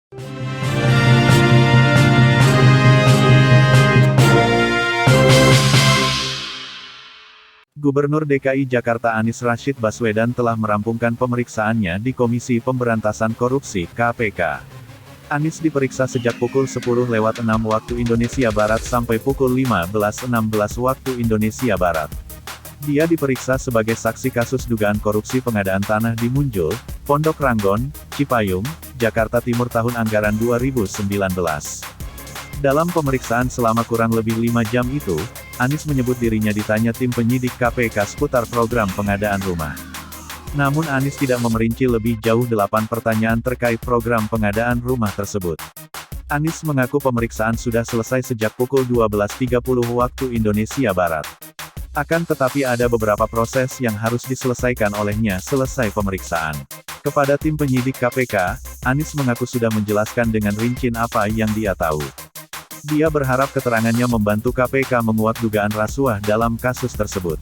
Gubernur DKI Jakarta Anies Rashid Baswedan telah merampungkan pemeriksaannya di Komisi Pemberantasan Korupsi (KPK). Anies diperiksa sejak pukul 10.06 waktu Indonesia Barat sampai pukul 15.16 waktu Indonesia Barat. Dia diperiksa sebagai saksi kasus dugaan korupsi pengadaan tanah di Munjul, Pondok Ranggon, Cipayung, Jakarta Timur tahun anggaran 2019. Dalam pemeriksaan selama kurang lebih 5 jam itu, Anies menyebut dirinya ditanya tim penyidik KPK seputar program pengadaan rumah. Namun Anies tidak memerinci lebih jauh 8 pertanyaan terkait program pengadaan rumah tersebut. Anies mengaku pemeriksaan sudah selesai sejak pukul 12.30 waktu Indonesia Barat. Akan tetapi ada beberapa proses yang harus diselesaikan olehnya selesai pemeriksaan. Kepada tim penyidik KPK, Anies mengaku sudah menjelaskan dengan rinci apa yang dia tahu. Dia berharap keterangannya membantu KPK menguak dugaan rasuah dalam kasus tersebut.